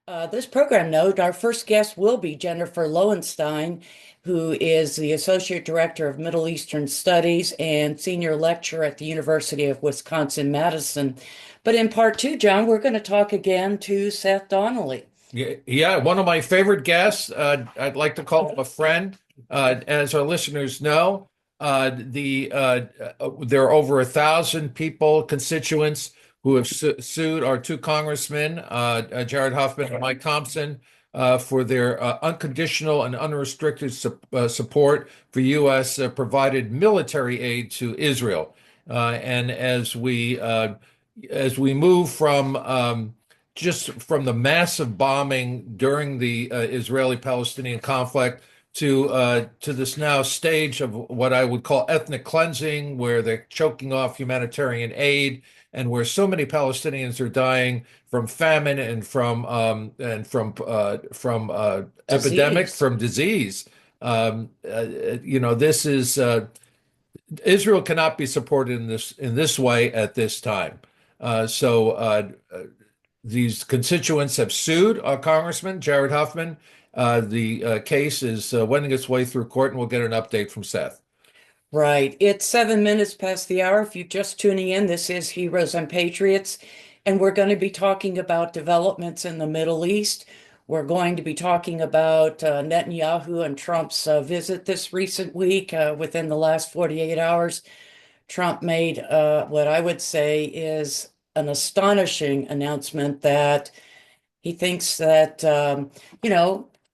This program note, our first guest will be Jennifer Lowenstein, who is the Associate Director of Middle Eastern Studies and Senior Lecturer at the University of Wisconsin-Madison. But in part two, John, we're going to talk again to Seth Donnelly. Yeah, one of my favorite guests. I'd like to call him a friend. As our listeners know, there are over 1,000 people, constituents, who have sued our two congressmen, Jared Huffman and Mike Thompson, for their unconditional and unrestricted support for U.S. Provided military aid to Israel. And as we move from just from the massive bombing during the Israeli-Palestinian conflict to this now stage of what I would call ethnic cleansing, where they're choking off humanitarian aid, and where so many Palestinians are dying from famine and from epidemic, Disease. from disease. This is Israel cannot be supported in this way at this time. So these constituents have sued Congressman Jared Huffman. The case is wending its way through court, and we'll get an update from Seth. Right. It's 7 minutes past the hour. If you're just tuning in, this is Heroes and Patriots, and we're going to be talking about developments in the Middle East. We're going to be talking about Netanyahu and Trump's visit this recent week. Within the last 48 hours, Trump made what I would say is an astonishing announcement that he thinks that,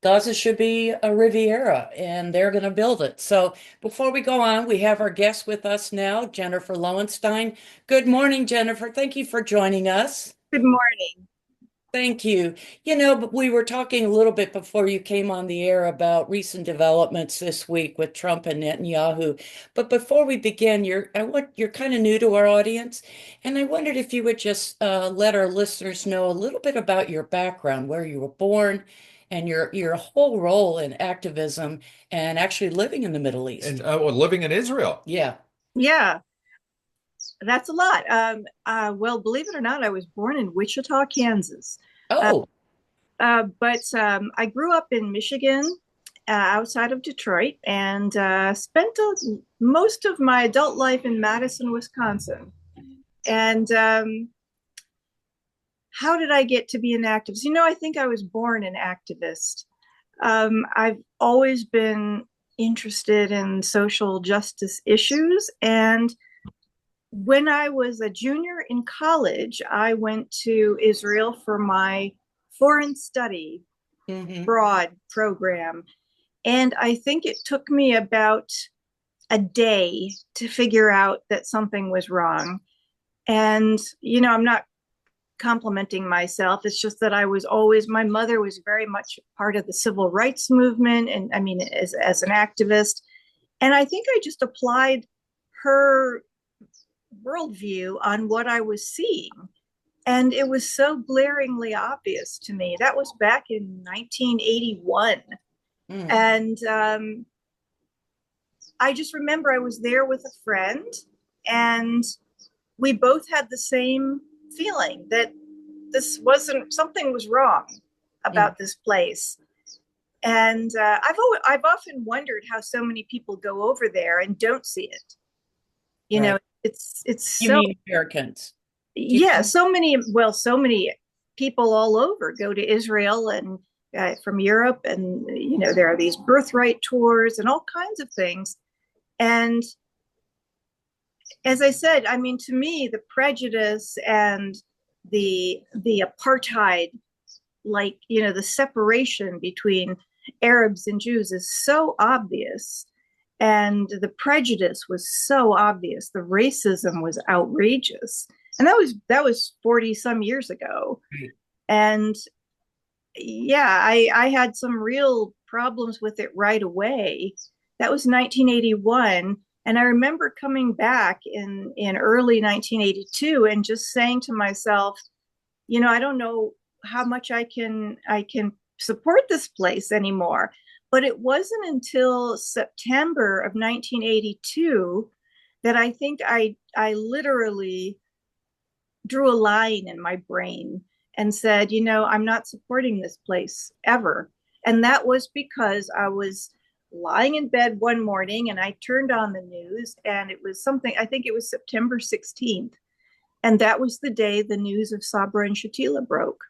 Gaza should be a Riviera and they're going to build it. So before we go on, we have our guest with us now, Jennifer Lowenstein. Good morning, Jennifer. Thank you for joining us. Good morning. Thank you. But we were talking a little bit before you came on the air about recent developments this week with Trump and Netanyahu. But before we begin, you're kind of new to our audience, and I wondered if you would just let our listeners know a little bit about your background, where you were born, and your whole role in activism and actually living in the Middle East. And living in Israel. Yeah. Yeah, that's a lot. Well, believe it or not, I was born in Wichita, Kansas. Oh, But I grew up in Michigan, outside of Detroit, and spent most of my adult life in Madison, Wisconsin. And how did I get to be an activist? I think I was born an activist. I've always been interested in social justice issues. And when I was a junior in college, I went to Israel for my foreign study broad program. And I think it took me about a day to figure out that something was wrong. And, I'm not complimenting myself. It's just that my mother was very much part of the civil rights movement. And I mean, as an activist. And I think I just applied her worldview on what I was seeing. And it was so glaringly obvious to me. That was back in 1981. And I just remember I was there with a friend, and we both had the same feeling that something was wrong about this place. And I've often wondered how so many people go over there and don't see it. Right. It's You so, mean Americans? yeah, so many people all over go to Israel and from Europe, and there are these birthright tours and all kinds of things. And as I said, I mean, to me, the prejudice and the apartheid, the separation between Arabs and Jews is so obvious. And the prejudice was so obvious. The racism was outrageous. And that was 40 some years ago. And yeah, I had some real problems with it right away. That was 1981. And I remember coming back in early 1982 and just saying to myself, I don't know how much I can support this place anymore. But it wasn't until September of 1982 that I think I literally drew a line in my brain. and said, I'm not supporting this place ever. And that was because I was lying in bed one morning and I turned on the news, and it was something, I think it was September 16th. And that was the day the news of Sabra and Shatila broke,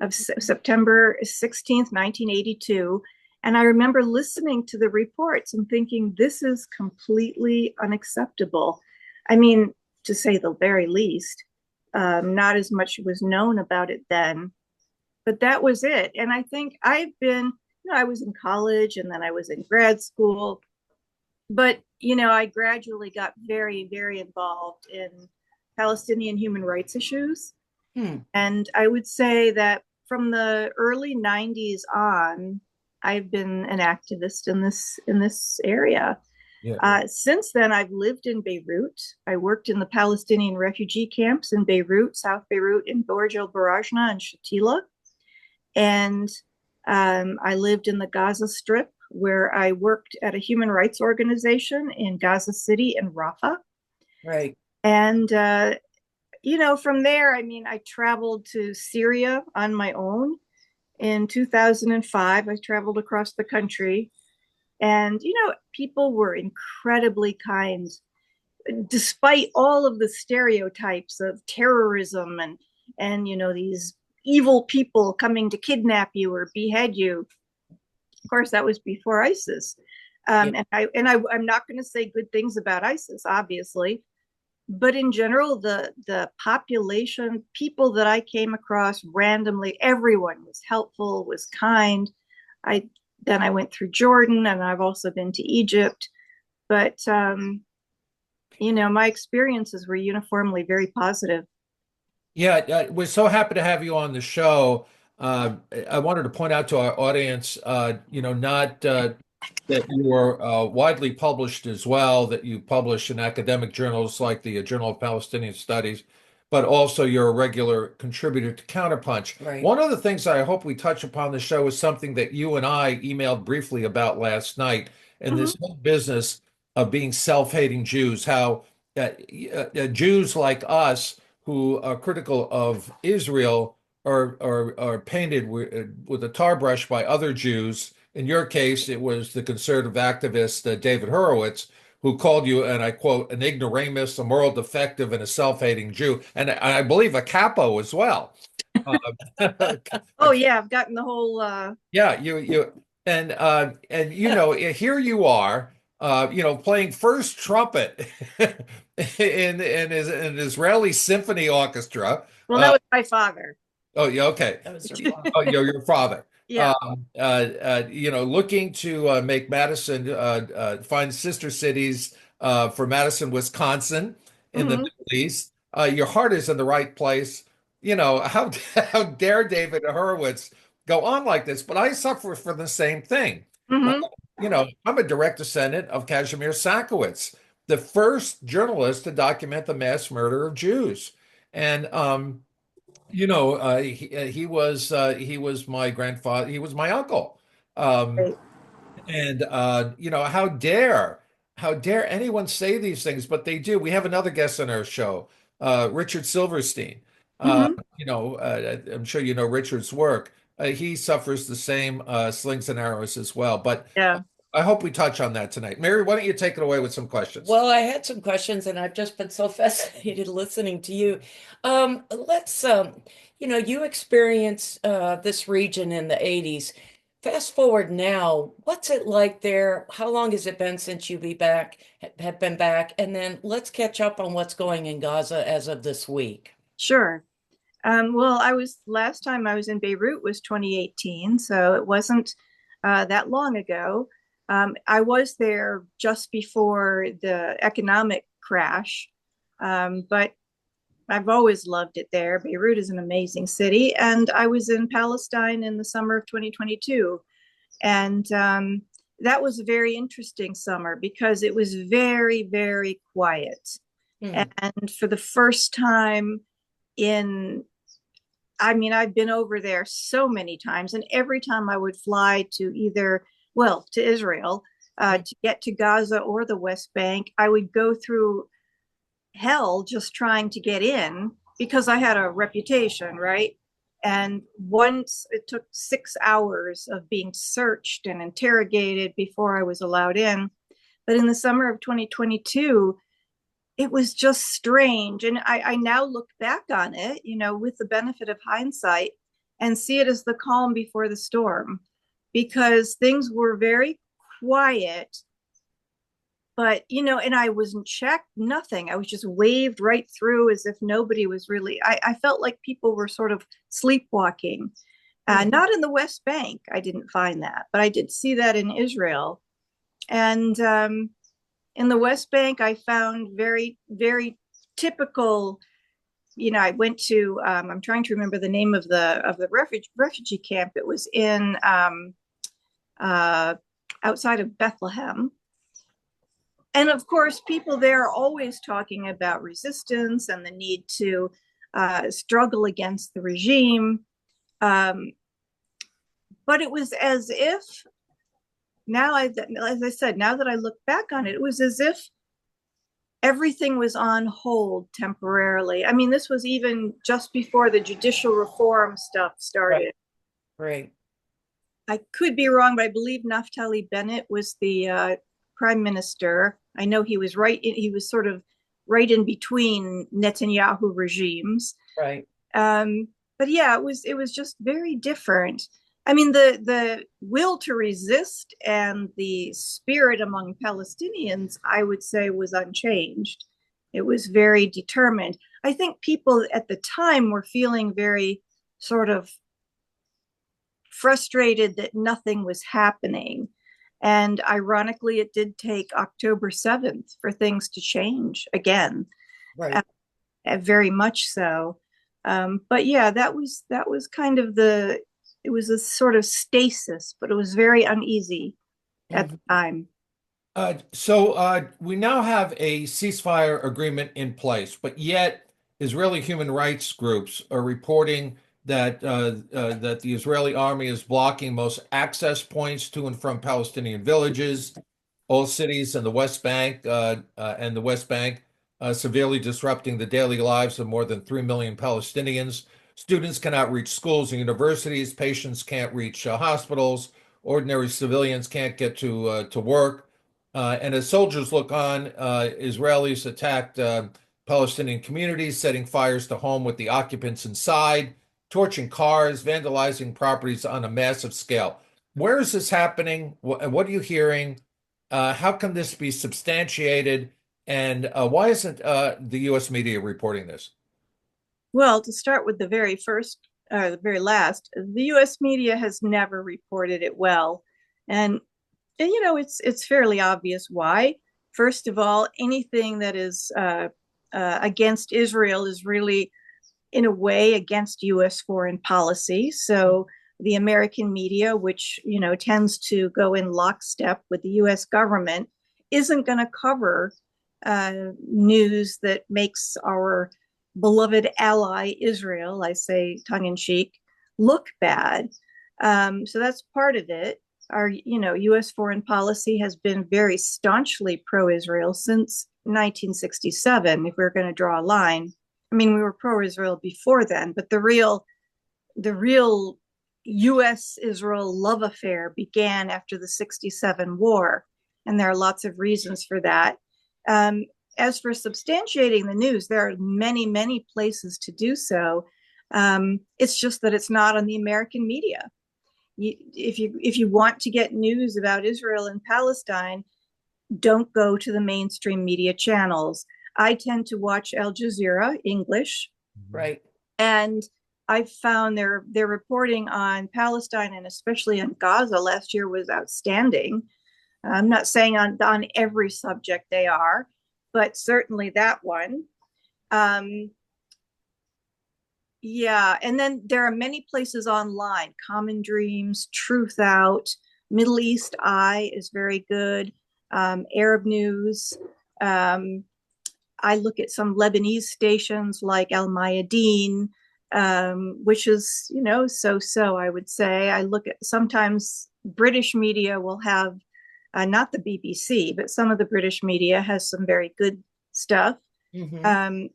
of September 16th, 1982. And I remember listening to the reports and thinking, this is completely unacceptable. I mean, to say the very least. Not as much was known about it then, but that was it. And I think I was in college and then I was in grad school, but, I gradually got very, very involved in Palestinian human rights issues. And I would say that from the early 90s on, I've been an activist in this area. Yeah. Since then, I've lived in Beirut. I worked in the Palestinian refugee camps in Beirut, South Beirut, in Borj el Barajna and Shatila. And I lived in the Gaza Strip, where I worked at a human rights organization in Gaza City and Rafah. Right. And, from there, I traveled to Syria on my own. In 2005, I traveled across the country. And, people were incredibly kind, despite all of the stereotypes of terrorism and these evil people coming to kidnap you or behead you. Of course, that was before ISIS. And I'm not going to say good things about ISIS, obviously. But in general, the population, people that I came across randomly, everyone was helpful, was kind. Then I went through Jordan, and I've also been to Egypt. But, my experiences were uniformly very positive. Yeah, we're so happy to have you on the show. I wanted to point out to our audience, not that you are widely published as well, that you publish in academic journals like the Journal of Palestinian Studies, but also you're a regular contributor to Counterpunch. Right. One of the things I hope we touch upon the show is something that you and I emailed briefly about last night, and this whole business of being self-hating Jews, how Jews like us who are critical of Israel are painted with a tar brush by other Jews. In your case, it was the conservative activist David Horowitz, who called you, and I quote, an ignoramus, a moral defective, and a self-hating Jew, and I believe a capo as well. Oh yeah, I've gotten the whole. Yeah, and here you are, playing first trumpet in an Israeli symphony orchestra. Well, that was my father. Oh, yeah, okay. That was your father. Oh, your father. Yeah. Looking to make Madison, find sister cities for Madison, Wisconsin in the Middle East. Your heart is in the right place. How dare David Horowitz go on like this? But I suffer from the same thing. I'm a direct descendant of Kazimierz Sakowicz, the first journalist to document the mass murder of Jews. And he was my grandfather. He was my uncle. Right. And how dare anyone say these things? But they do. We have another guest on our show, Richard Silverstein. I'm sure you know Richard's work. He suffers the same slings and arrows as well. But Yeah. I hope we touch on that tonight. Mary, why don't you take it away with some questions? Well, I had some questions, and I've just been so fascinated listening to you. You experienced this region in the 80s. Fast forward now, what's it like there? How long has it been since you have been back? And then let's catch up on what's going in Gaza as of this week. Sure. Well, last time I was in Beirut was 2018, so it wasn't that long ago. I was there just before the economic crash, but I've always loved it there. Beirut is an amazing city, and I was in Palestine in the summer of 2022, and that was a very interesting summer because it was very, very quiet. And for the first time I've been over there so many times, and every time I would fly to to Israel, to get to Gaza or the West Bank, I would go through hell just trying to get in because I had a reputation, right? And once it took 6 hours of being searched and interrogated before I was allowed in. But in the summer of 2022, it was just strange. And I now look back on it, with the benefit of hindsight, and see it as the calm before the storm, because things were very quiet. But, and I wasn't checked, nothing. I was just waved right through as if nobody was really, I felt like people were sort of sleepwalking. Not in the West Bank, I didn't find that, but I did see that in Israel. And in the West Bank, I found very, very typical, I went to, I'm trying to remember the name of the refugee camp. It was in outside of Bethlehem. And of course, people there are always talking about resistance and the need to struggle against the regime. But it was as if now, as I said, now that I look back on it, it was as if everything was on hold temporarily. I mean, this was even just before the judicial reform stuff started. Right. I could be wrong, but I believe Naftali Bennett was the prime minister. I know he was he was sort of right in between Netanyahu regimes. Right. But yeah, it was just very different. I mean, the will to resist and the spirit among Palestinians, I would say, was unchanged. It was very determined. I think people at the time were feeling very sort of frustrated that nothing was happening. And ironically, it did take October 7th for things to change again. Right. Very much so. But yeah, that was kind of it was a sort of stasis, but it was very uneasy at the time. So we now have a ceasefire agreement in place, but yet Israeli human rights groups are reporting that that the Israeli army is blocking most access points to and from Palestinian villages, all cities in the West Bank severely disrupting the daily lives of more than 3 million Palestinians. Students cannot reach schools and universities. Patients can't reach hospitals. Ordinary civilians can't get to work. And as soldiers look on, Israelis attacked Palestinian communities, setting fires to home with the occupants inside, torching cars, vandalizing properties on a massive scale. Where is this happening? What are you hearing? How can this be substantiated? And why isn't the U.S. media reporting this? Well, to start with the very last, the U.S. media has never reported it well. And it's fairly obvious why. First of all, anything that is against Israel is really, in a way, against U.S. foreign policy. So the American media, which tends to go in lockstep with the U.S. government, isn't going to cover news that makes our beloved ally Israel, I say tongue in cheek, look bad. So that's part of it. Our U.S. foreign policy has been very staunchly pro-Israel since 1967. If we're going to draw a line, I mean, we were pro-Israel before then, but the real U.S.-Israel love affair began after the 67 war, and there are lots of reasons for that. As for substantiating the news, there are many, many places to do so. It's just that it's not on the American media. If you want to get news about Israel and Palestine, don't go to the mainstream media channels. I tend to watch Al Jazeera, English. Right. And I've found their reporting on Palestine and especially on Gaza last year was outstanding. I'm not saying on every subject they are, but certainly that one. Yeah, and then there are many places online. Common Dreams, Truth Out, Middle East Eye is very good. Arab News. I look at some Lebanese stations like Al Mayadeen, which is, so-so, I would say. I look at sometimes British media will have, not the BBC, but some of the British media has some very good stuff. Mm-hmm.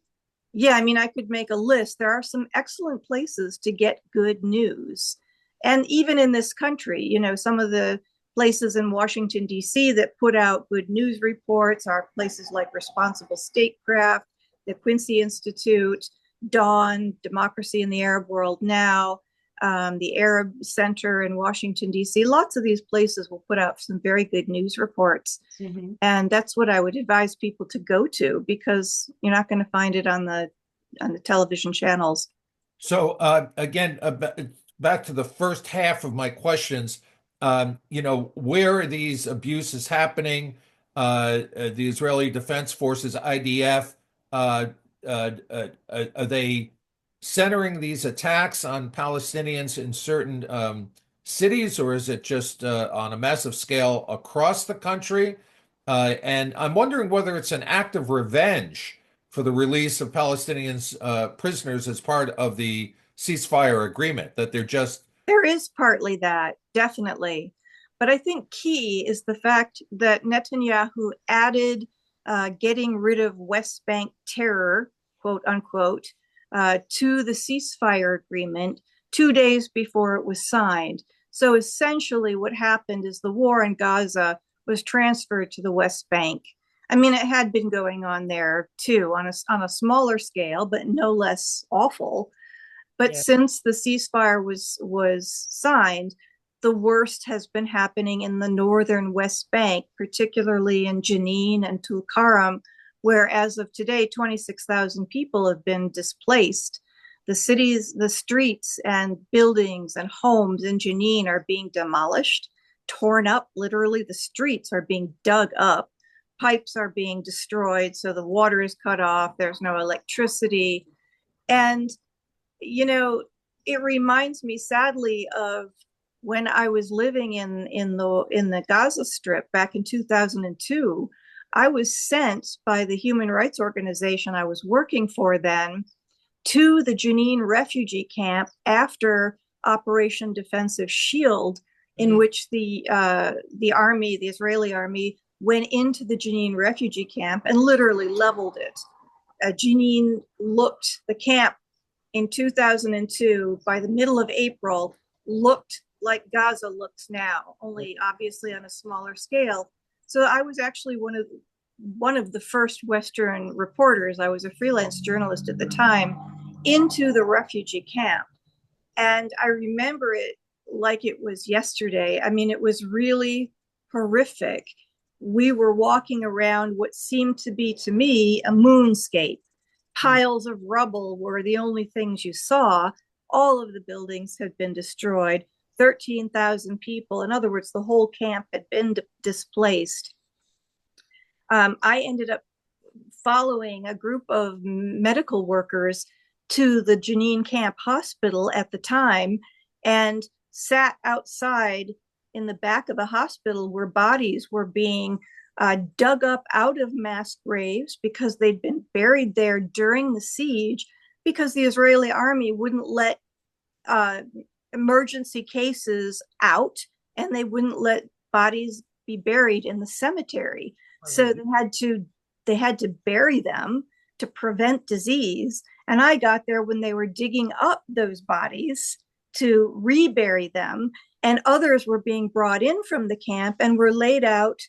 Yeah, I mean, I could make a list. There are some excellent places to get good news. And even in this country, some of the places in Washington, D.C. that put out good news reports are places like Responsible Statecraft, the Quincy Institute, Dawn, Democracy in the Arab World Now, the Arab Center in Washington, D.C. Lots of these places will put out some very good news reports. Mm-hmm. And that's what I would advise people to go to, because you're not going to find it on the television channels. So again, back to the first half of my questions. Where are these abuses happening? The Israeli Defense Forces, IDF, are they centering these attacks on Palestinians in certain cities, or is it just on a massive scale across the country? And I'm wondering whether it's an act of revenge for the release of Palestinians prisoners as part of the ceasefire agreement, that they're just. There is partly that, definitely. But I think key is the fact that Netanyahu added getting rid of West Bank terror, quote unquote, to the ceasefire agreement 2 days before it was signed. So essentially, what happened is the war in Gaza was transferred to the West Bank. I mean, it had been going on there too, on a smaller scale, but no less awful. But Yeah. since the ceasefire was signed, the worst has been happening in the northern West Bank, particularly in Jenin and Tulkarm, where as of today, 26,000 people have been displaced. The cities, the streets and buildings and homes in Jenin are being demolished, torn up. Literally, the streets are being dug up. Pipes are being destroyed, so the water is cut off. There's no electricity. And you know, it reminds me sadly of when I was living in the Gaza Strip back in 2002. I was sent by the human rights organization I was working for then to the Jenin refugee camp after Operation Defensive Shield, in which the army, the Israeli army, went into the Jenin refugee camp and literally leveled it. Jenin looked, the camp in 2002, by the middle of April, looked like Gaza looks now, only obviously on a smaller scale. So I was actually one of the first Western reporters. I was a freelance journalist at the time, into the refugee camp. And I remember it like it was yesterday. I mean, it was really horrific. We were walking around what seemed to be, to me, a moonscape. Piles of rubble were the only things you saw. All of the buildings had been destroyed. 13,000 people, in other words, the whole camp had been displaced. I ended up following a group of medical workers to the Jenin Camp Hospital at the time and sat outside in the back of the hospital where bodies were being dug up out of mass graves because they'd been buried there during the siege, because the Israeli army wouldn't let emergency cases out, and they wouldn't let bodies be buried in the cemetery. So they had to bury them to prevent disease. And I got there when they were digging up those bodies to rebury them, and others were being brought in from the camp and were laid out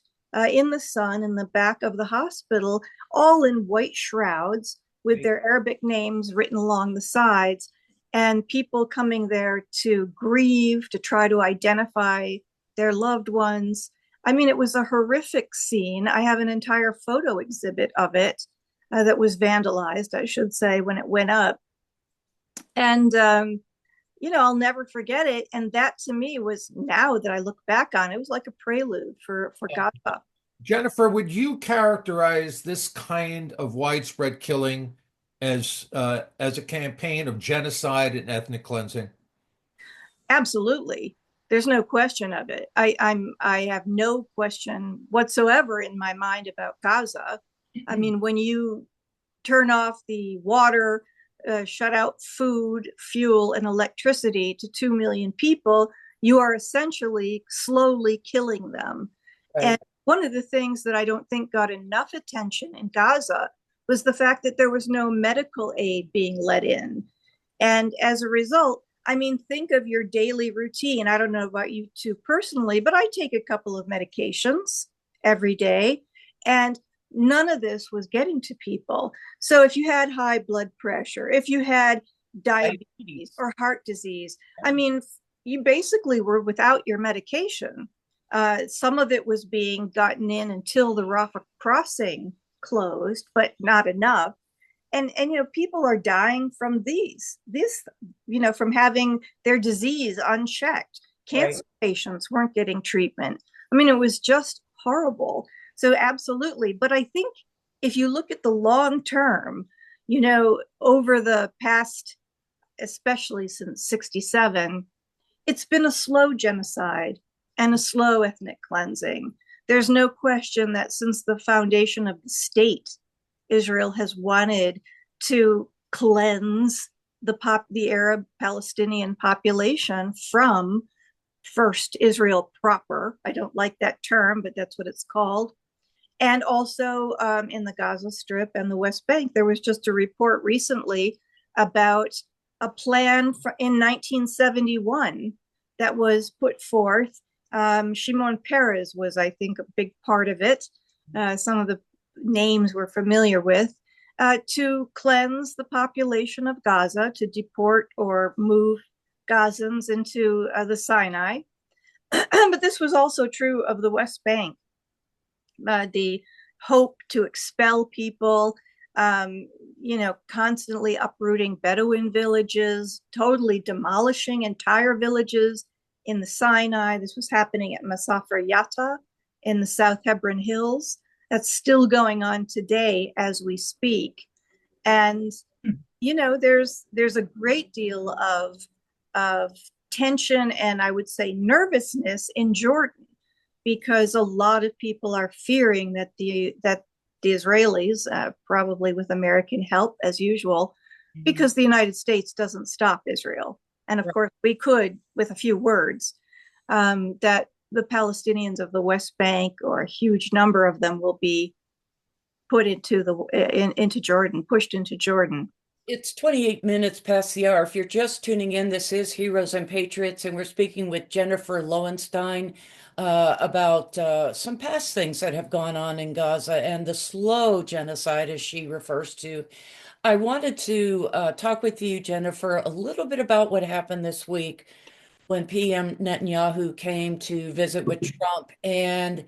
in the sun in the back of the hospital, all in white shrouds with their Arabic names written along the sides, and people coming there to grieve, to try to identify their loved ones. I mean, it was a horrific scene. I have an entire photo exhibit of it that was vandalized, I should say, when it went up. And, I'll never forget it. And that to me was, now that I look back on it, was like a prelude for Gaza. Jennifer, would you characterize this kind of widespread killing as a campaign of genocide and ethnic cleansing? Absolutely. There's no question of it. I have no question whatsoever in my mind about Gaza. I mean, when you turn off the water, shut out food, fuel, and electricity to 2 million people, you are essentially slowly killing them. Right. And one of the things that I don't think got enough attention in Gaza was the fact that there was no medical aid being let in. And as a result, I mean, think of your daily routine. I don't know about you two personally, but I take a couple of medications every day, and none of this was getting to people. So if you had high blood pressure, if you had diabetes or heart disease, I mean, you basically were without your medication. Some of it was being gotten in until the Rafah crossing closed, but not enough. And you know, people are dying from this, you know, from having their disease unchecked. Cancer patients weren't getting treatment. I mean, it was just horrible. So absolutely. But I think if you look at the long term, you know, over the past, especially since 67, it's been a slow genocide and a slow ethnic cleansing. There's no question that since the foundation of the state, Israel has wanted to cleanse the Arab Palestinian population from first Israel proper. I don't like that term, but that's what it's called. And also in the Gaza Strip and the West Bank. There was just a report recently about a plan in 1971 that was put forth. Shimon Peres was, I think, a big part of it. Some of the names we're familiar with, to cleanse the population of Gaza, to deport or move Gazans into the Sinai. But this was also true of the West Bank. The hope to expel people, you know, constantly uprooting Bedouin villages, totally demolishing entire villages in the Sinai. This was happening at Masafer Yatta in the South Hebron Hills. That's still going on today as we speak. And, you know, there's a great deal of tension and I would say nervousness in Jordan, because a lot of people are fearing that the Israelis, probably with American help as usual, because the United States doesn't stop Israel. And of course, we could with a few words, that the Palestinians of the West Bank, or a huge number of them, will be put into Jordan, pushed into Jordan. It's 28 minutes past the hour. If you're just tuning in, this is Heroes and Patriots, and we're speaking with Jennifer Lowenstein about some past things that have gone on in Gaza and the slow genocide, as she refers to. I wanted to talk with you, Jennifer, a little bit about what happened this week when PM Netanyahu came to visit with Trump. And,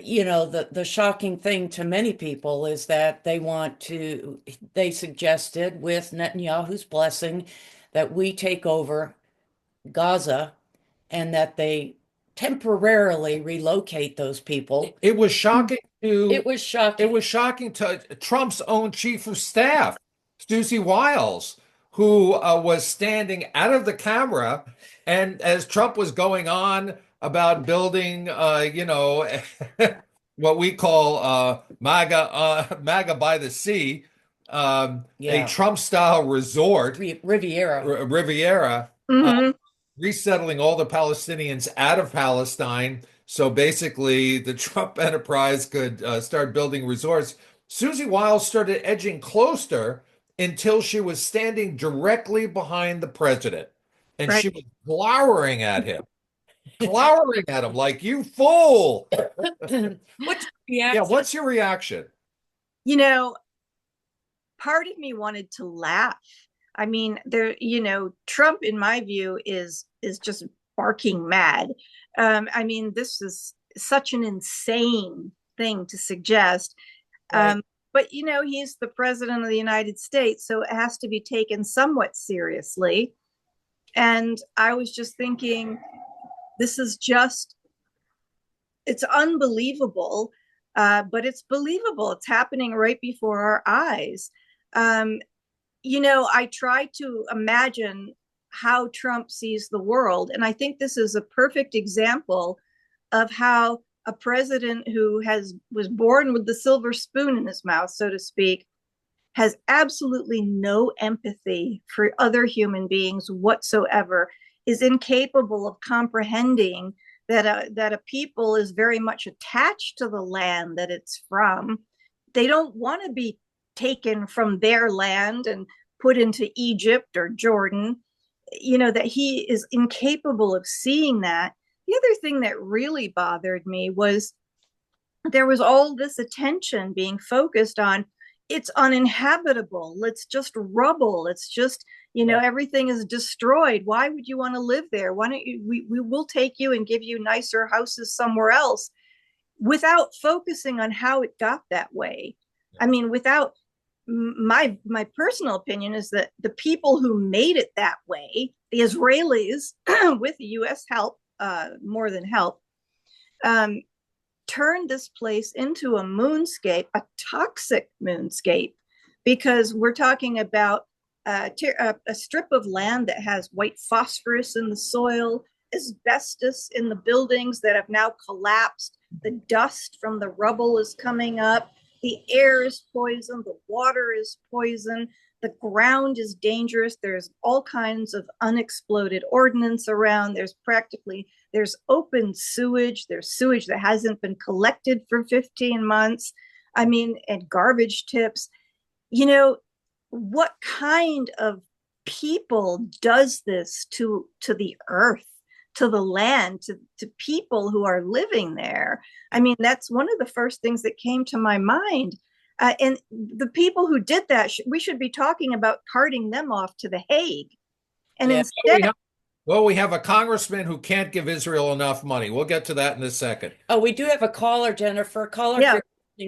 you know, the shocking thing to many people is that they suggested, with Netanyahu's blessing, that we take over Gaza and that they temporarily relocate those people. It was shocking to It was shocking. It was shocking to Trump's own chief of staff, Susie Wiles, who was standing out of the camera, and as Trump was going on about building, you know, what we call MAGA by the sea, a Trump-style resort, Riviera, Mm-hmm. resettling all the Palestinians out of Palestine. So basically, the Trump enterprise could start building resorts. Susie Wiles started edging closer until she was standing directly behind the president. And she was glowering at him like, you fool. What's your reaction? Yeah, what's your reaction? You know, part of me wanted to laugh. I mean, you know, Trump, in my view, is just barking mad. I mean, this is such an insane thing to suggest. But, you know, he's the president of the United States, so it has to be taken somewhat seriously. And I was just thinking, this is it's unbelievable, but it's believable. It's happening right before our eyes. You know, I try to imagine how Trump sees the world. And I think this is a perfect example of how a president who was born with the silver spoon in his mouth, so to speak, has absolutely no empathy for other human beings whatsoever, is incapable of comprehending that a people is very much attached to the land that it's from, they don't want to be taken from their land and put into Egypt or Jordan, that he is incapable of seeing that. The other thing that really bothered me was there was all this attention being focused on it's uninhabitable, it's just rubble, it's just everything is destroyed. Why would you want to live there? Why don't you, we will take you and give you nicer houses somewhere else, without focusing on how it got that way. I mean, without my personal opinion is that the people who made it that way, the Israelis with US help, more than help, turned this place into a moonscape, a toxic moonscape, because we're talking about a strip of land that has white phosphorus in the soil, asbestos in the buildings that have now collapsed, the dust from the rubble is coming up, the air is poisoned, the water is poisoned, the ground is dangerous, there's all kinds of unexploded ordnance around, there's open sewage, there's sewage that hasn't been collected for 15 months, and garbage tips. What kind of people does this to the earth, to the land, to people who are living there? That's one of the first things that came to my mind. And the people who did that, we should be talking about carting them off to The Hague. And instead, we have a congressman who can't give Israel enough money. We'll get to that in a second. Oh, we do have a caller, Jennifer. Caller, yeah.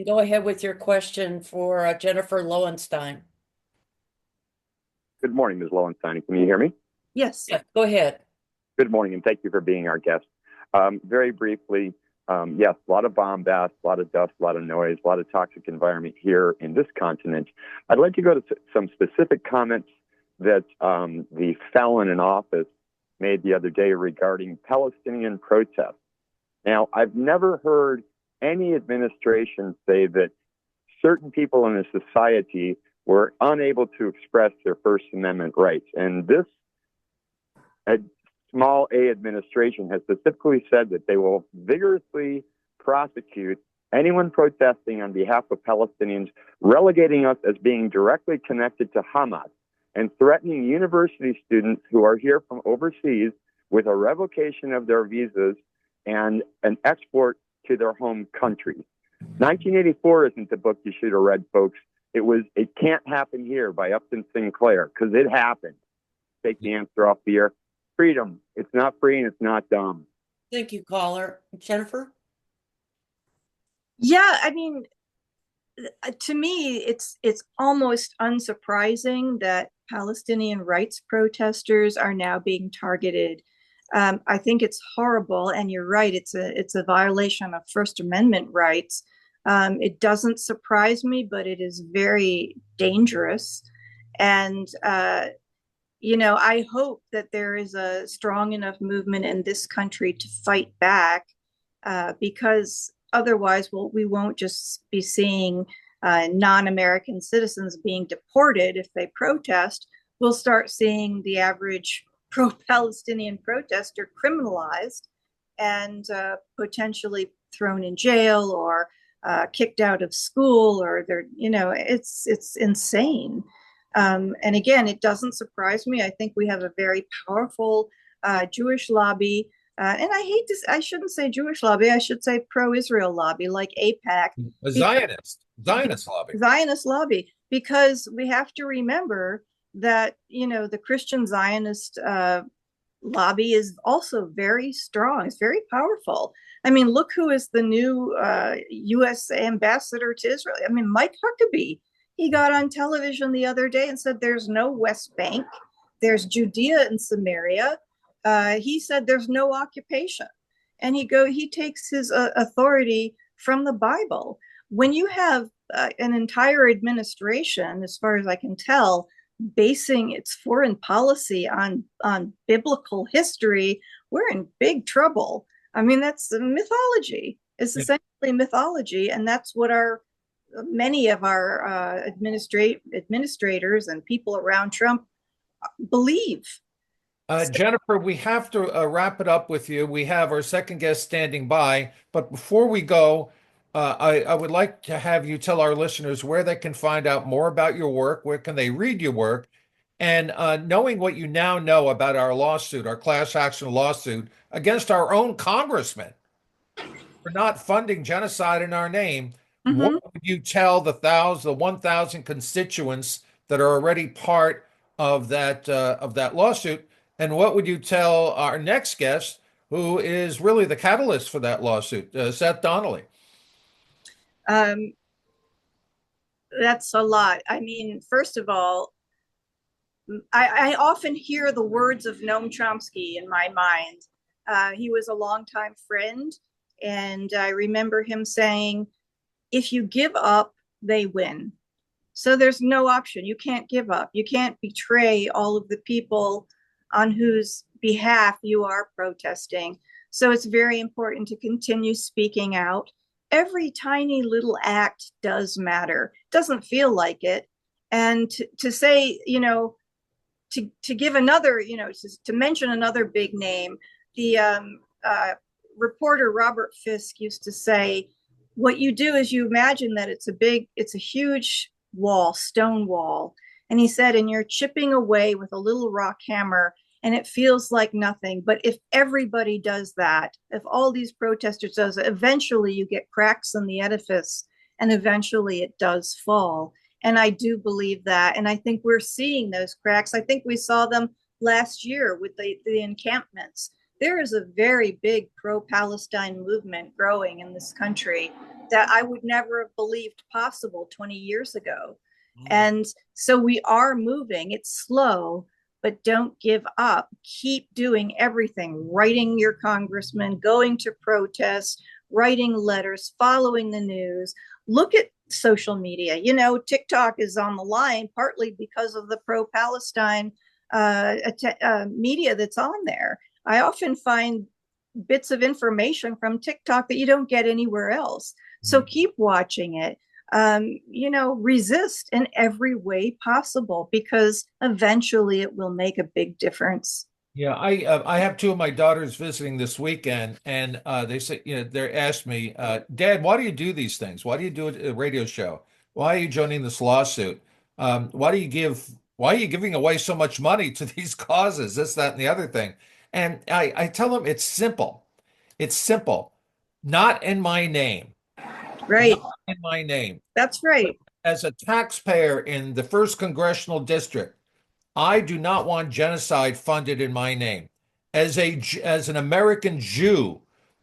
Go ahead with your question for Jennifer Lowenstein. Good morning, Ms. Lowenstein. Can you hear me? Yes. Yeah, go ahead. Good morning, and thank you for being our guest. Very briefly, yes, a lot of bombast, a lot of dust, a lot of noise, a lot of toxic environment here in this continent. I'd like to go to some specific comments that the felon in office made the other day regarding Palestinian protests. Now, I've never heard any administration say that certain people in a society were unable to express their First Amendment rights. And this small A administration has specifically said that they will vigorously prosecute anyone protesting on behalf of Palestinians, relegating us as being directly connected to Hamas and threatening university students who are here from overseas with a revocation of their visas and an export to their home countries. 1984 isn't the book you should have read, folks. It Can't Happen Here by Upton Sinclair, because it happened. Take the answer off the air. Freedom. It's not free and it's not dumb. Thank you, caller. Jennifer? Yeah, to me, it's almost unsurprising that Palestinian rights protesters are now being targeted. I think it's horrible, and you're right. It's a violation of First Amendment rights. It doesn't surprise me, but it is very dangerous. And I hope that there is a strong enough movement in this country to fight back, because otherwise, we won't just be seeing non-American citizens being deported if they protest. We'll start seeing the average pro-Palestinian protester criminalized and potentially thrown in jail or kicked out of school, or it's insane. And again, it doesn't surprise me. I think we have a very powerful Jewish lobby. And I shouldn't say Jewish lobby, I should say pro-Israel lobby, like AIPAC. A Zionist lobby. Zionist lobby, because we have to remember that, the Christian Zionist lobby is also very strong. It's very powerful. Look who is the new U.S. ambassador to Israel. Mike Huckabee. He got on television the other day and said there's no West Bank, there's Judea and Samaria. He said there's no occupation, and he takes his authority from the Bible. When you have an entire administration, as far as I can tell, basing its foreign policy on biblical history, we're in big trouble. That's mythology. It's essentially mythology, and that's what many of our administrators and people around Trump believe. Jennifer, we have to wrap it up with you. We have our second guest standing by, but before we go, I would like to have you tell our listeners where they can find out more about your work, where can they read your work, and knowing what you now know about our lawsuit, our class action lawsuit against our own congressman for not funding genocide in our name. What Mhm. would you tell the 1,000 constituents that are already part of that lawsuit? And what would you tell our next guest, who is really the catalyst for that lawsuit, Seth Donnelly? Um, that's a lot. I mean, first of all, I often hear the words of Noam Chomsky in my mind. He was a longtime friend, and I remember him saying, if you give up, they win. So there's no option. You can't give up. You can't betray all of the people on whose behalf you are protesting. So it's very important to continue speaking out. Every tiny little act does matter. It doesn't feel like it. And to say, to give another, to mention another big name, the reporter Robert Fisk used to say, what you do is you imagine that it's a huge wall, stone wall. And he said, and you're chipping away with a little rock hammer, and it feels like nothing. But if everybody does that, if all these protesters does it, eventually you get cracks in the edifice, and eventually it does fall. And I do believe that. And I think we're seeing those cracks. I think we saw them last year with the encampments. There is a very big pro-Palestine movement growing in this country that I would never have believed possible 20 years ago. And so we are moving. It's slow, but don't give up. Keep doing everything, writing your congressman, going to protests, writing letters, following the news. Look at social media. TikTok is on the line partly because of the pro-Palestine media that's on there. I often find bits of information from TikTok that you don't get anywhere else. So keep watching it. Resist in every way possible, because eventually it will make a big difference. Yeah, I have two of my daughters visiting this weekend, and they say, they asked me, Dad, why do you do these things? Why do you do a radio show? Why are you joining this lawsuit? Why are you giving away so much money to these causes? This, that, and the other thing. And I tell them it's simple. It's simple. Not in my name. Right. Not in my name. That's right. As a taxpayer in the first congressional district, I do not want genocide funded in my name. As an American Jew,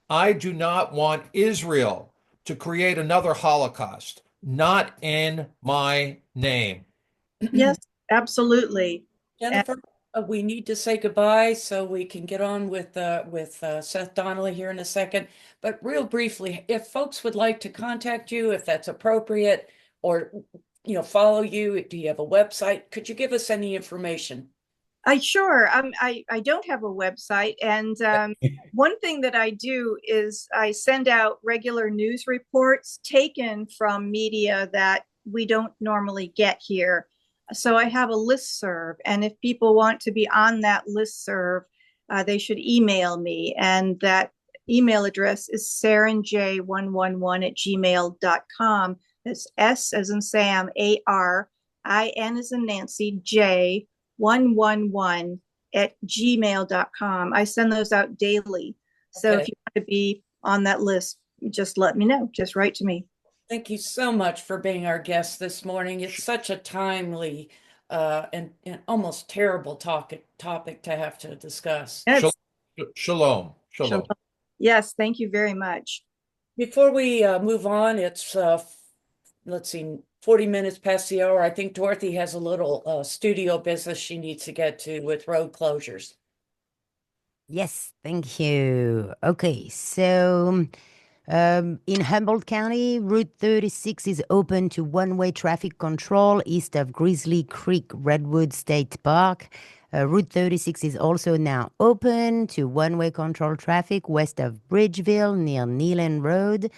I do not want Israel to create another Holocaust. Not in my name. Yes, absolutely. Jennifer, we need to say goodbye so we can get on with Seth Donnelly here in a second. But real briefly, if folks would like to contact you, if that's appropriate, or follow you, do you have a website? Could you give us any information? Sure. I don't have a website, and one thing that I do is I send out regular news reports taken from media that we don't normally get here. So I have a listserv, and if people want to be on that listserv, they should email me, and that email address is sarin111@gmail.com. That's S as in Sam, ARIN as in Nancy, J 111@gmail.com. I send those out daily. So Okay. if you want to be on that list, just let me know. Just write to me. Thank you so much for being our guest this morning. It's such a timely and almost terrible topic to have to discuss. Yes. Shalom. Shalom. Yes, thank you very much. Before we move on, it's let's see, 40 minutes past the hour. I think Dorothy has a little studio business she needs to get to with road closures. Yes, thank you. Okay, so in Humboldt County, Route 36 is open to one-way traffic control east of Grizzly Creek Redwood State Park. Route 36 is also now open to one-way control traffic west of Bridgeville near Neelan Road,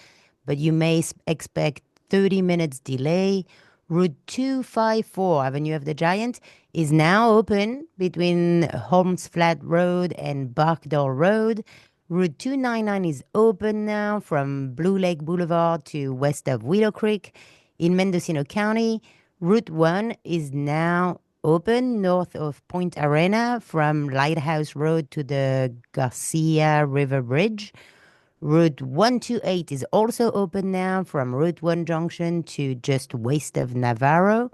but you may expect 30 minutes delay. Route 254, Avenue of the Giant, is now open between Holmes Flat Road and Barkdale Road. Route 299 is open now from Blue Lake Boulevard to west of Willow Creek in Mendocino County. Route 1 is now open north of Point Arena from Lighthouse Road to the Garcia River Bridge. Route 128 is also open now from Route 1 Junction to just west of Navarro.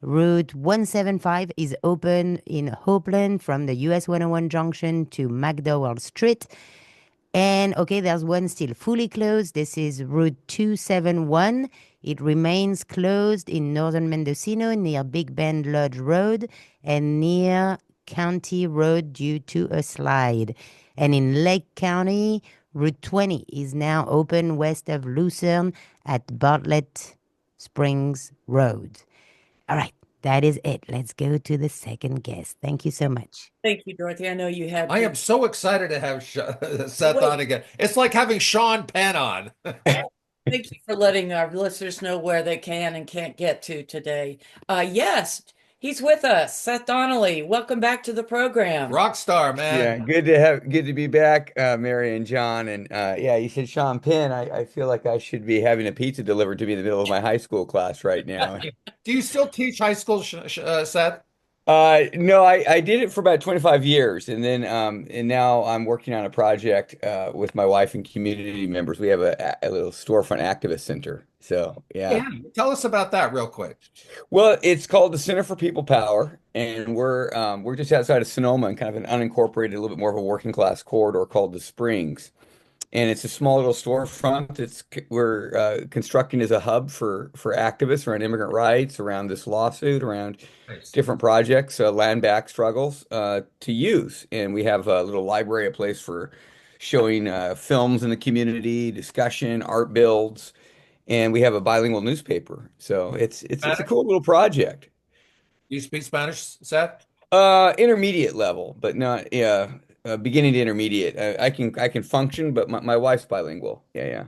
Route 175 is open in Hopeland from the US 101 Junction to McDowell Street. And okay, there's one still fully closed. This is Route 271. It remains closed in northern Mendocino near Big Bend Lodge Road and near County Road due to a slide. And in Lake County, Route 20 is now open west of Lucerne at Bartlett Springs Road. All right, that is it. Let's go to the second guest. Thank you so much. Thank you, Dorothy. I know you had I to- am so excited to have Seth Wait. on again. It's like having Sean Penn on. Thank you for letting our listeners know where they can and can't get to today. Yes, he's with us, Seth Donnelly. Welcome back to the program. Rockstar, man. Yeah, good to be back, Mary and John. And yeah, you said Sean Penn. I feel like I should be having a pizza delivered to me in the middle of my high school class right now. Do you still teach high school, Seth? No, I did it for about 25 years, and then and now I'm working on a project with my wife and community members. We have a little storefront activist center. So yeah. Tell us about that real quick. Well, it's called the Center for People Power, and we're just outside of Sonoma in kind of an unincorporated, a little bit more of a working class corridor called the Springs. And it's a small little storefront. We're constructing as a hub for activists around immigrant rights, around this lawsuit, around different projects, land back struggles to use. And we have a little library, a place for showing films in the community, discussion, art builds, and we have a bilingual newspaper. So it's a cool little project. Do you speak Spanish, Seth? Intermediate level, but not beginning to intermediate. I can function, but my wife's bilingual. Yeah.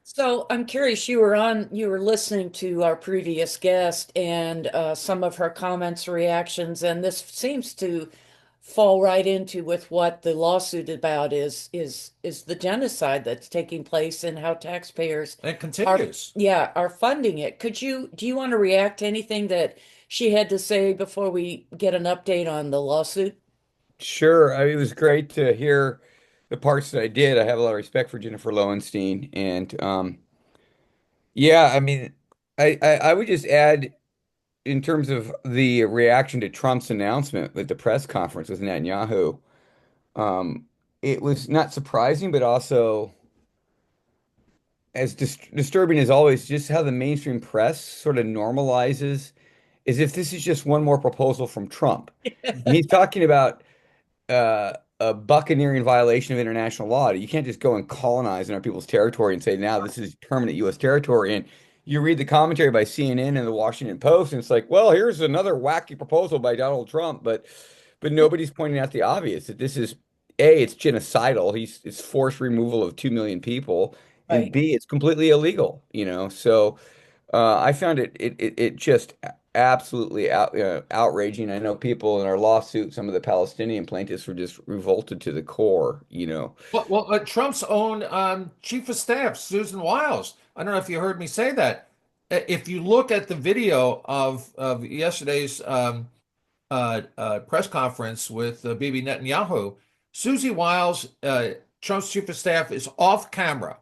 So I'm curious, you were listening to our previous guest and some of her comments, reactions, and this seems to fall right into with what the lawsuit about is the genocide that's taking place and how taxpayers It continues. are funding it. Do you want to react to anything that she had to say before we get an update on the lawsuit? Sure. It was great to hear the parts that I did. I have a lot of respect for Jennifer Lowenstein, and yeah, I mean, I would just add in terms of the reaction to Trump's announcement at the press conference with Netanyahu, it was not surprising, but also as disturbing as always, just how the mainstream press sort of normalizes as if this is just one more proposal from Trump. And he's talking about a buccaneering violation of international law. You can't just go and colonize in our people's territory and say, now this is permanent U.S. territory. And you read the commentary by CNN and the Washington Post, and it's like, well, here's another wacky proposal by Donald Trump. But nobody's pointing out the obvious, that this is, A, it's genocidal. It's forced removal of 2 million people. And Right. B, it's completely illegal, So I found it just absolutely outraging. I know people in our lawsuit, some of the Palestinian plaintiffs were just revolted to the core. Well, Trump's own chief of staff, Susan Wiles. I don't know if you heard me say that. If you look at the video of yesterday's press conference with Bibi Netanyahu, Susie Wiles, Trump's chief of staff, is off camera.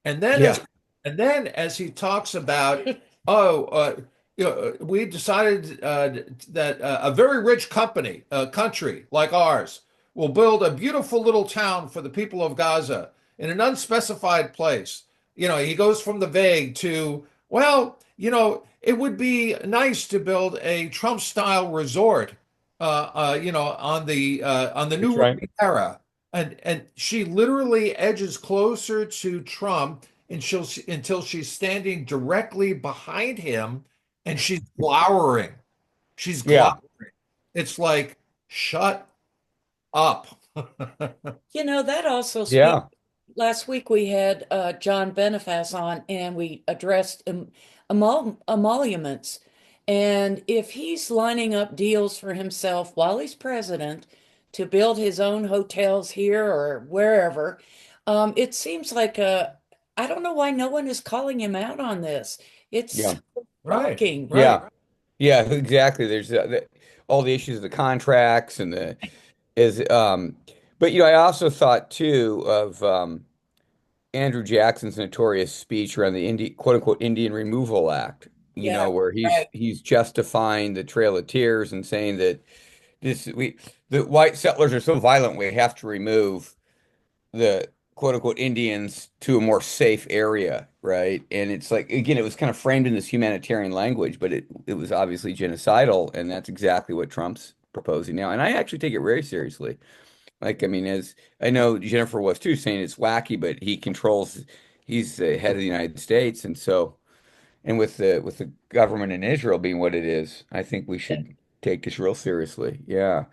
And then, as he talks about, we decided that a very rich country like ours, will build a beautiful little town for the people of Gaza in an unspecified place. He goes from the vague to, well, it would be nice to build a Trump-style resort, on the New Riviera. And she literally edges closer to Trump until she's standing directly behind him, and she's glowering. She's glowering. It's like, shut up. That also Yeah. last week we had John Boniface on, and we addressed emoluments. And if he's lining up deals for himself while he's president to build his own hotels here or wherever. It seems like I don't know why no one is calling him out on this. It's Yeah. Right, shocking. right. Yeah. Yeah, exactly. There's all the issues of the contracts and the is but I also thought too of Andrew Jackson's notorious speech around the quote unquote Indian Removal Act, Yeah, where he's right. he's justifying the Trail of Tears and saying that the white settlers are so violent we have to remove the quote unquote Indians to a more safe area, right? And it's like again, it was kind of framed in this humanitarian language, but it was obviously genocidal, and that's exactly what Trump's proposing now. And I actually take it very seriously. Like, I mean, as I know Jennifer was too, saying it's wacky, but he's the head of the United States, and so and with the government in Israel being what it is, I think we should take this real seriously. Yeah.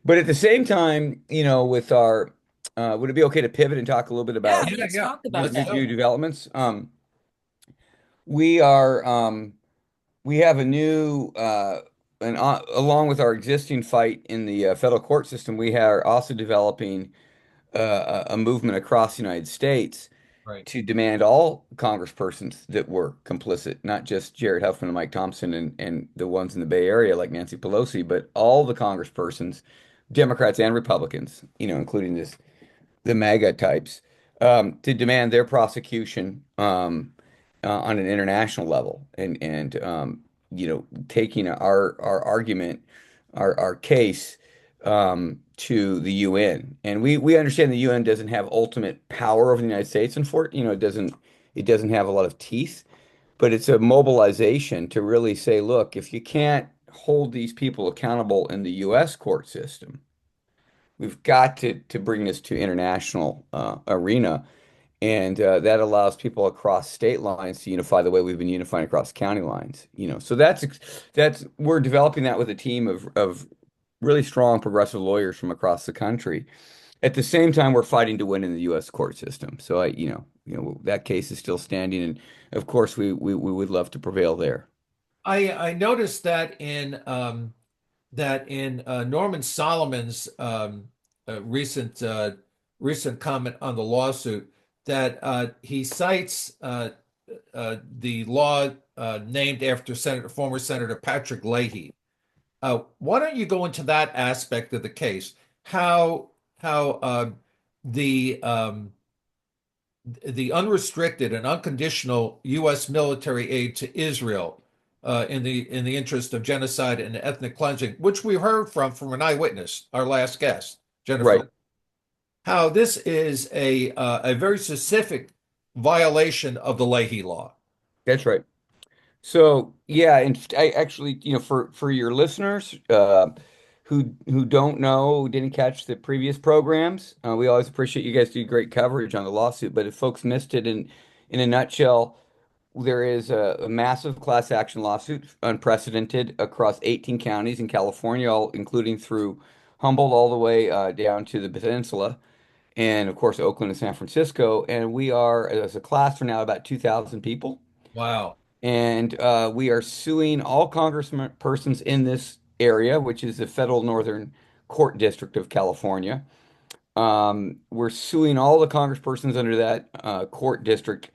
But at the same time, with our, would it be okay to pivot and talk a little bit Yeah, about Yeah, let's yeah. talk about Let's that. new go. developments? We are, we have a new, along with our existing fight in the federal court system, we are also developing a movement across the United States Right. to demand all congresspersons that were complicit, not just Jared Huffman and Mike Thompson and the ones in the Bay Area like Nancy Pelosi, but all the congresspersons, Democrats and Republicans, including the MAGA types, to demand their prosecution on an international level and taking our argument, our case to the UN. And we understand the UN doesn't have ultimate power over the United States, and it doesn't have a lot of teeth, but it's a mobilization to really say, look, if you can't hold these people accountable in the US court system, we've got to bring this to international arena. And that allows people across state lines to unify the way we've been unifying across county lines. So that's we're developing that with a team of really strong progressive lawyers from across the country. At the same time, we're fighting to win in the U.S. court system. So that case is still standing, and of course, we would love to prevail there. I noticed that in Norman Solomon's recent comment on the lawsuit that he cites the law named after former Senator Patrick Leahy. Why don't you go into that aspect of the case? How the the unrestricted and unconditional U.S. military aid to Israel in the interest of genocide and ethnic cleansing, which we heard from an eyewitness, our last guest, Right. Jennifer, how this is a very specific violation of the Leahy Law. That's right. So yeah, and I actually, for your listeners who don't know, who didn't catch the previous programs, we always appreciate you guys do great coverage on the lawsuit. But if folks missed it, in a nutshell, there is a massive class action lawsuit, unprecedented, across 18 counties in California, all including through Humboldt all the way down to the peninsula, and of course Oakland and San Francisco. And we are, as a class, for now about 2,000 people. Wow. And we are suing all congresspersons in this area, which is the Federal Northern Court District of California. We're suing all the congresspersons under that court district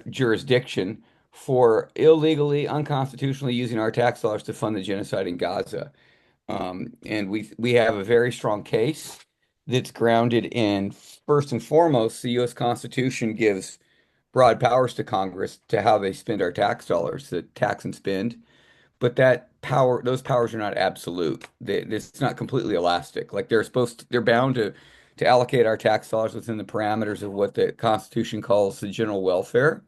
jurisdiction for illegally, unconstitutionally using our tax dollars to fund the genocide in Gaza. And we have a very strong case that's grounded in, first and foremost, the U.S. Constitution gives broad powers to Congress to how they spend our tax dollars, the tax and spend. But those powers are not absolute. It's not completely elastic. Like they're bound to allocate our tax dollars within the parameters of what the Constitution calls the general welfare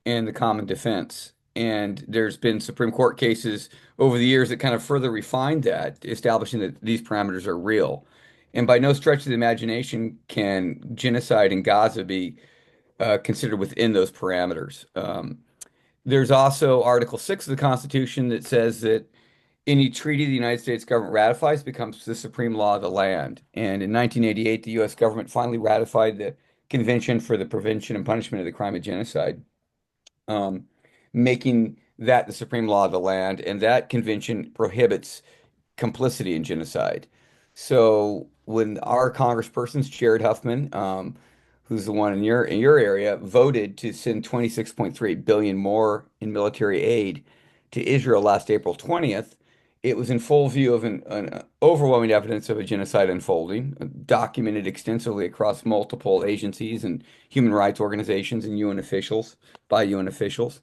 and the common defense. And there's been Supreme Court cases over the years that kind of further refined that, establishing that these parameters are real. And by no stretch of the imagination can genocide in Gaza be considered within those parameters. There's also Article 6 of the Constitution that says that any treaty the United States government ratifies becomes the supreme law of the land. And in 1988, the U.S. government finally ratified the Convention for the Prevention and Punishment of the Crime of Genocide, um, making that the supreme law of the land. And that convention prohibits complicity in genocide. So when our congresspersons, Jared Huffman, who's the one in your area, voted to send 26.3 billion more in military aid to Israel last April 20th, it was in full view of an overwhelming evidence of a genocide unfolding, documented extensively across multiple agencies and human rights organizations and UN officials by UN officials.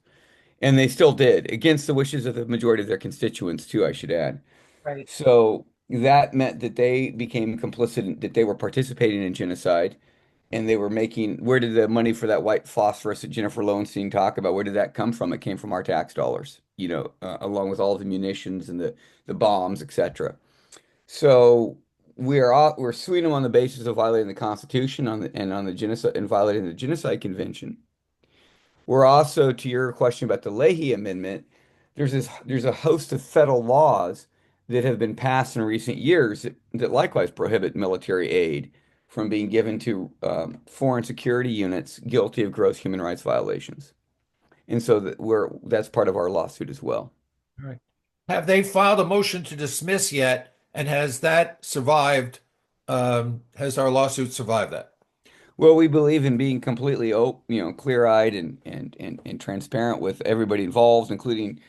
And they still did, against the wishes of the majority of their constituents, too, I should add. Right. So that meant that they became complicit, that they were participating in genocide, and they were making, where did the money for that white phosphorus that Jennifer Lowenstein talked about, where did that come from? It came from our tax dollars, along with all the munitions and the bombs, etc. So we're suing them on the basis of violating the Constitution and on the genocide and violating the Genocide Convention. We're also, to your question about the Leahy Amendment, there's a host of federal laws that have been passed in recent years that likewise prohibit military aid from being given to foreign security units guilty of gross human rights violations. And so that's part of our lawsuit as well. All right. Have they filed a motion to dismiss yet? And has that survived? Has our lawsuit survived that? Well, we believe in being completely clear-eyed and transparent with everybody involved, including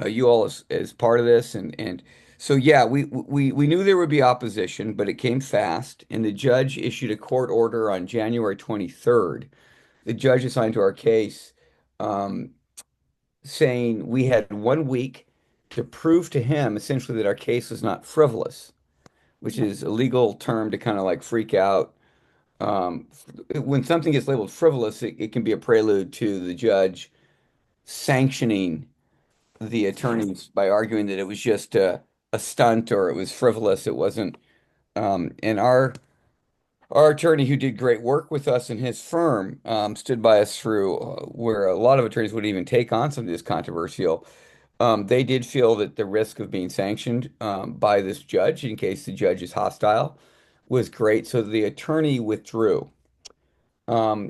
you all as part of this. And so, yeah, we knew there would be opposition, but it came fast. And the judge issued a court order on January 23rd. The judge assigned to our case, saying we had 1 week to prove to him essentially that our case was not frivolous, which is a legal term to kind of like freak out. Um, when something gets labeled frivolous, it can be a prelude to the judge sanctioning the attorneys by arguing that it was just a stunt or it was frivolous. It wasn't. And our attorney, who did great work with us in his firm, stood by us through where a lot of attorneys wouldn't even take on some of this controversial. They did feel that the risk of being sanctioned by this judge, in case the judge is hostile, was great. So the attorney withdrew.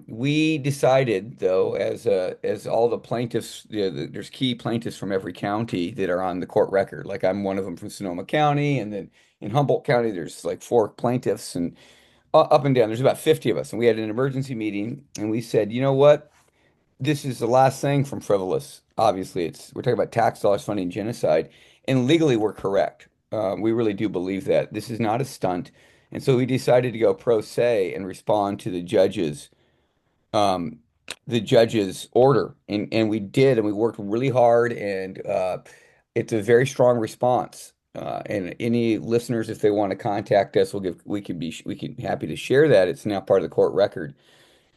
We decided, though, as all the plaintiffs, there's key plaintiffs from every county that are on the court record. Like I'm one of them from Sonoma County, and then in Humboldt County, there's like 4 plaintiffs, and up and down, there's about 50 of us. And we had an emergency meeting, and we said, you know what? This is the last thing from frivolous. Obviously, we're talking about tax dollars funding genocide, and legally we're correct. We really do believe that this is not a stunt, and so we decided to go pro se and respond to um, the judge's order, and we did, and we worked really hard, and it's a very strong response. And any listeners, if they want to contact us, we can be happy to share that. It's now part of the court record.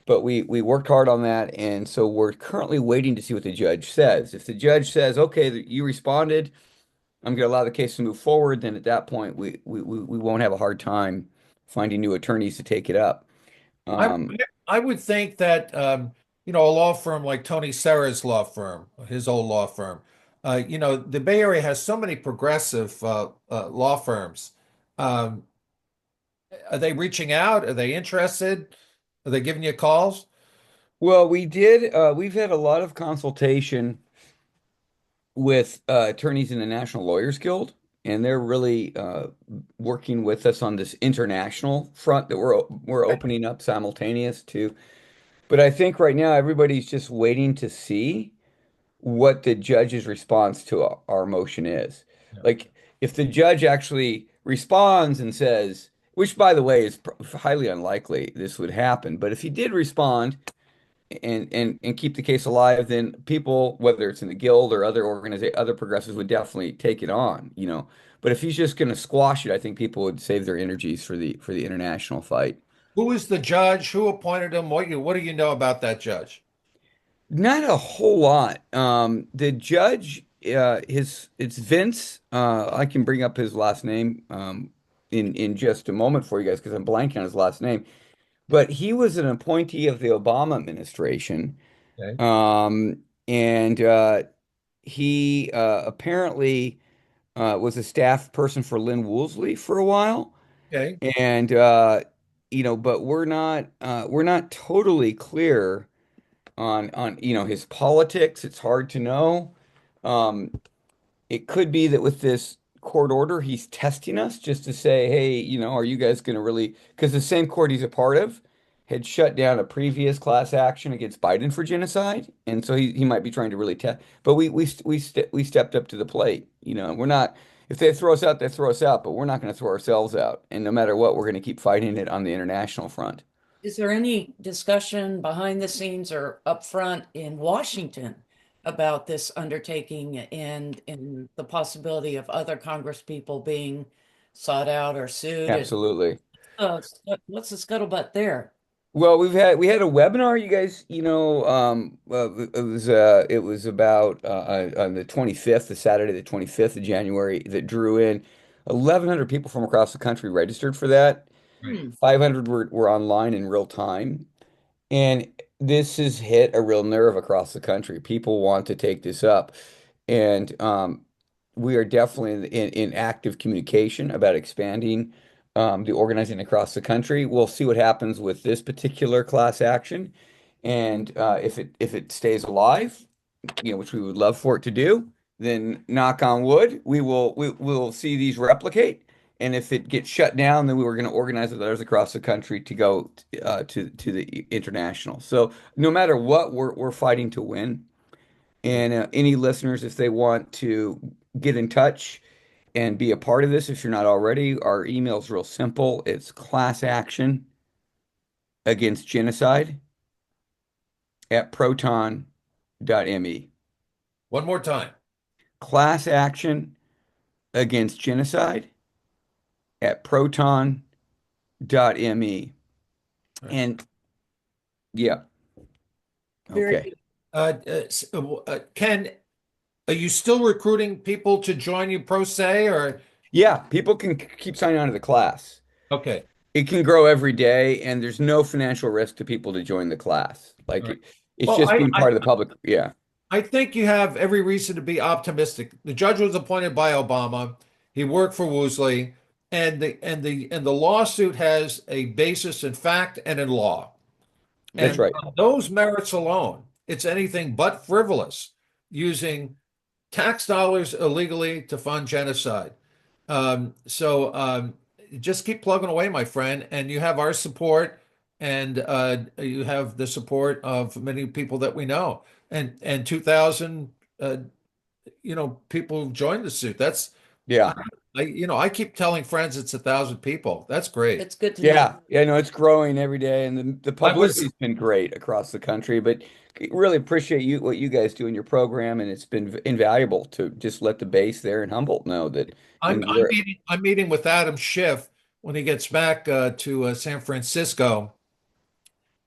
But we worked hard on that, and so we're currently waiting to see what the judge says. If the judge says, "Okay, you responded, I'm going to allow the case to move forward," then at that point we won't have a hard time finding new attorneys to take it up. I Um, I would think that a law firm like Tony Serra's law firm, his old law firm, the Bay Area has so many progressive law firms. Um, are they reaching out? Are they interested? Are they giving you calls? well, we did. We've had a lot of consultation with attorneys in the National Lawyers Guild, and they're really working with us on this international front that we're opening up simultaneous to. But I think right now everybody's just waiting to see what the judge's response to our motion is. Yeah. Like if the judge actually responds and says, which by the way is highly unlikely this would happen, but if he did respond and keep the case alive, then people, whether it's in the guild or other progressives, would definitely take it on. But if he's just going to squash it, I think people would save their energies for the international fight. Who is the judge? Who appointed him? What do you know about that judge? Not a whole lot. The judge, it's Vince. I can bring up his last name in just a moment for you guys because I'm blanking on his last name. But he was an appointee of the Obama administration. Okay. And he apparently was a staff person for Lynn Woolsey for a while. Okay. And but we're not totally clear on his politics. It's hard to know. It could be that with this court order, he's testing us just to say, hey, are you guys going to really, because the same court he's a part of had shut down a previous class action against Biden for genocide, and so he might be trying to really test. But we stepped up to the plate. We're not. If they throw us out, they throw us out, but we're not going to throw ourselves out. And no matter what, we're going to keep fighting it on the international front. Is there any discussion behind the scenes or up front in Washington about this undertaking and the possibility of other Congress people being sought out or sued? Absolutely. What's the scuttlebutt there? Well, we had a webinar, you guys, it was about on the 25th, the Saturday, the 25th of January, that drew in 1,100 people from across the country registered for that. Hmm. 500 were online in real time. And this has hit a real nerve across the country. People want to take this up. And we are definitely in active communication about expanding the organizing across the country. We'll see what happens with this particular class action. And if it stays alive, which we would love for it to do, then knock on wood, we'll see these replicate. And if it gets shut down, then we were going to organize with others across the country to go to the international. So no matter what, we're fighting to win. And any listeners, if they want to get in touch and be a part of this, if you're not already, our email is real simple. It's class action against genocide at proton.me. One more time. Class action against genocide at proton.me. Right. And yeah. Very Okay. Ken, are you still recruiting people to join you pro se or? Yeah, people can keep signing on to the class. Okay. It can grow every day, and there's no financial risk to people to join the class. Like Right. it's Well, just being part of the public. Yeah. I think you have every reason to be optimistic. The judge was appointed by Obama. He worked for Woosley, and the lawsuit has a basis in fact and in law. That's And right. on those merits alone, it's anything but frivolous using tax dollars illegally to fund genocide. So just keep plugging away, my friend, and you have our support, and you have the support of many people that we know, and 2,000, people joined the suit. That's Yeah. I keep telling friends it's 1,000 people. That's great. It's good to know. Yeah. Yeah. No, it's growing every day, and the I was- publicity's been great across the country. But really appreciate what you guys do in your program, and it's been invaluable to just let the base there in Humboldt know that. I'm meeting with Adam Schiff when he gets back to San Francisco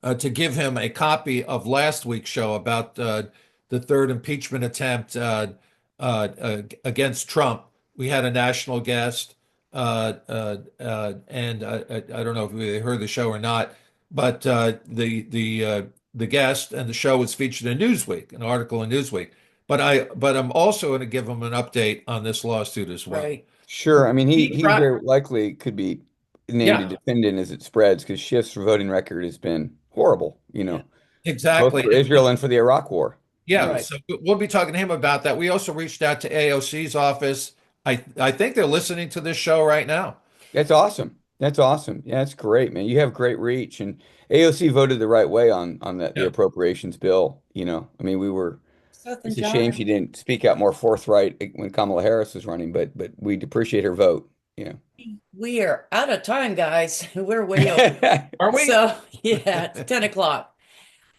to give him a copy of last week's show about the third impeachment attempt against Trump. We had a national guest, and I don't know if you heard the show or not, but the guest and the show was featured in Newsweek, an article in Newsweek. But I'm also going to give him an update on this lawsuit as well. Right. Sure. I mean, he He tried- very likely could be named Yeah. a defendant as it spreads because Schiff's voting record has been horrible, both Exactly. for Israel and for the Iraq War. Yeah, Right. so we'll be talking to him about that. We also reached out to AOC's office. I think they're listening to this show right now. That's awesome. That's awesome. Yeah, that's great, man. You have great reach, and AOC voted the right way on that the Yeah. appropriations bill. I mean, Seth and it's a John, shame she didn't speak out more forthright when Kamala Harris was running, but we appreciate her vote. Yeah. we are out of time, guys. We're way over. Are we? So, yeah, it's 10 o'clock.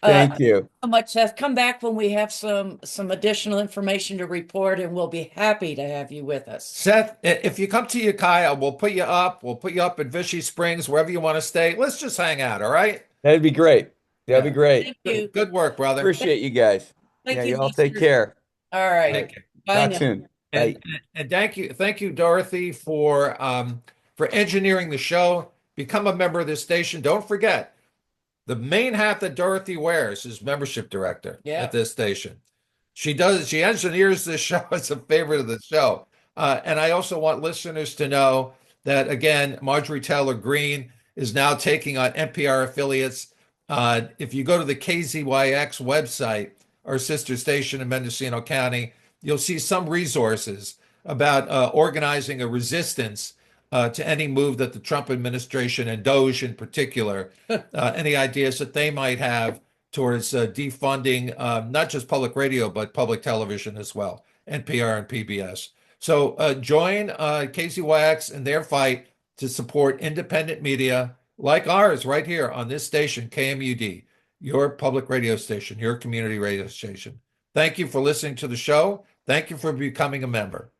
Thank you. So much, Seth. Come back when we have some additional information to report, and we'll be happy to have you with us. Seth, if you come to Ukiah, we'll put you up. We'll put you up at Vichy Springs, wherever you want to stay. Let's just hang out, all right? That'd be great. That'd be Yeah. great. Thank you. Good work, brother. Appreciate you guys. Thank Yeah, you, you all take listeners. care. All right. Take care. Bye Talk now. soon. Bye. And thank you, Dorothy, for engineering the show. Become a member of this station. Don't forget, the main hat that Dorothy wears is membership director Yeah. at this station. She engineers this show as a favorite of the show. And I also want listeners to know that, again, Marjorie Taylor Greene is now taking on NPR affiliates. If you go to the KZYX website, our sister station in Mendocino County, you'll see some resources about organizing a resistance to any move that the Trump administration and Doge in particular, any ideas that they might have towards defunding not just public radio, but public television as well, NPR and PBS. So join KZYX in their fight to support independent media like ours right here on this station, KMUD, your public radio station, your community radio station. Thank you for listening to the show. Thank you for becoming a member.